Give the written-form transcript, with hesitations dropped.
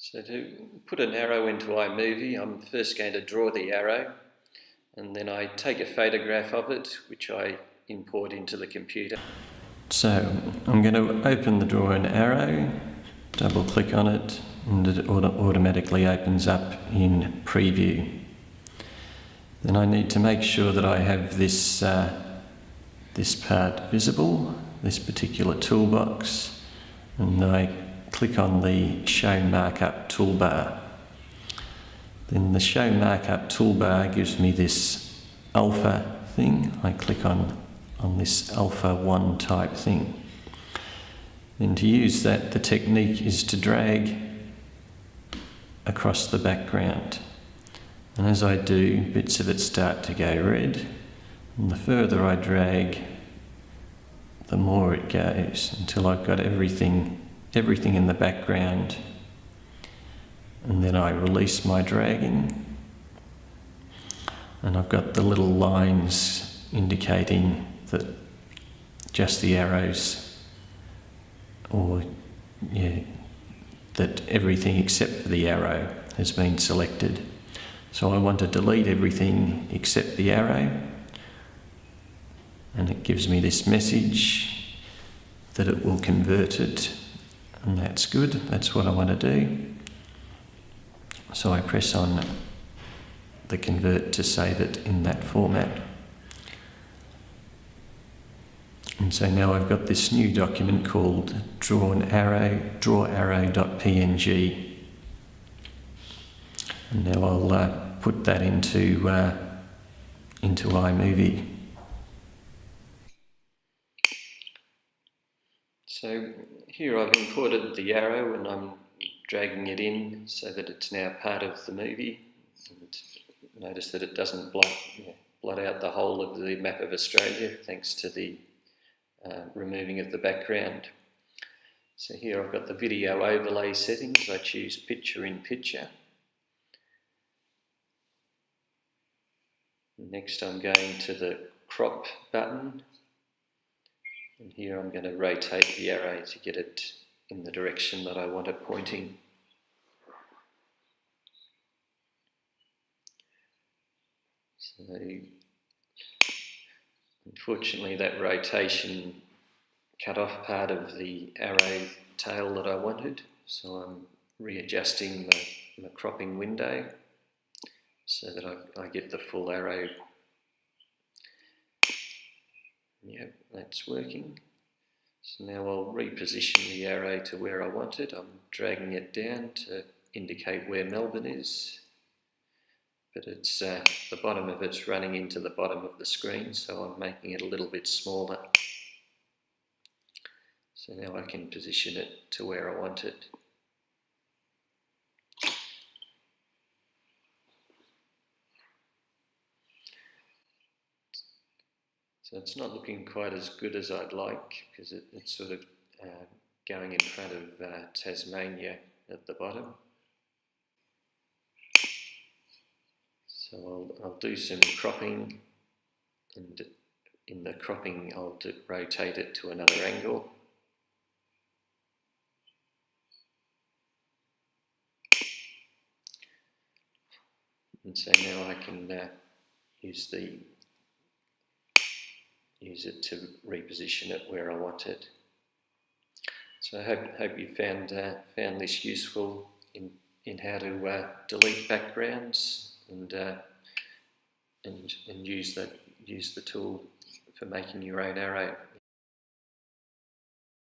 So to put an arrow into iMovie, I'm first going to draw the arrow, and then I take a photograph of it, which I import into the computer. So I'm going to open the Draw an Arrow, double click on it, and it automatically opens up in preview. Then I need to make sure that I have this part visible, this particular toolbox, and I click on the Show Markup toolbar. Then the Show Markup toolbar gives me this alpha thing. I click on this alpha 1 type thing. Then to use that, the technique is to drag across the background. And as I do, bits of it start to go red. And the further I drag, the more it goes, until I've got everything in the background. And then I release my dragging. And I've got the little lines indicating that just the arrows, that everything except for the arrow has been selected. So I want to delete everything except the arrow, and it gives me this message that it will convert it, and that's good. That's what I want to do. So I press on the convert to save it in that format. And so now I've got this new document called drawarrow.png. And now I'll put that into iMovie. So here I've imported the arrow and I'm dragging it in so that it's now part of the movie. And notice that it doesn't blot out the whole of the map of Australia thanks to the removing of the background. So here I've got the video overlay settings. I choose picture in picture. Next I'm going to the crop button, and here I'm going to rotate the arrow to get it in the direction that I want it pointing. So unfortunately that rotation cut off part of the arrow tail that I wanted, so I'm readjusting the cropping window so that I get the full arrow. Yep, that's working. So now I'll reposition the arrow to where I want it. I'm dragging it down to indicate where Melbourne is, but it's the bottom of it's running into the bottom of the screen, so I'm making it a little bit smaller. So now I can position it to where I want it. So it's not looking quite as good as I'd like, because it's sort of going in front of Tasmania at the bottom. So I'll do some cropping, and in the cropping I'll rotate it to another angle. And so now I can use it to reposition it where I want it. So I hope you found this useful in how to delete backgrounds and use the tool for making your own arrow.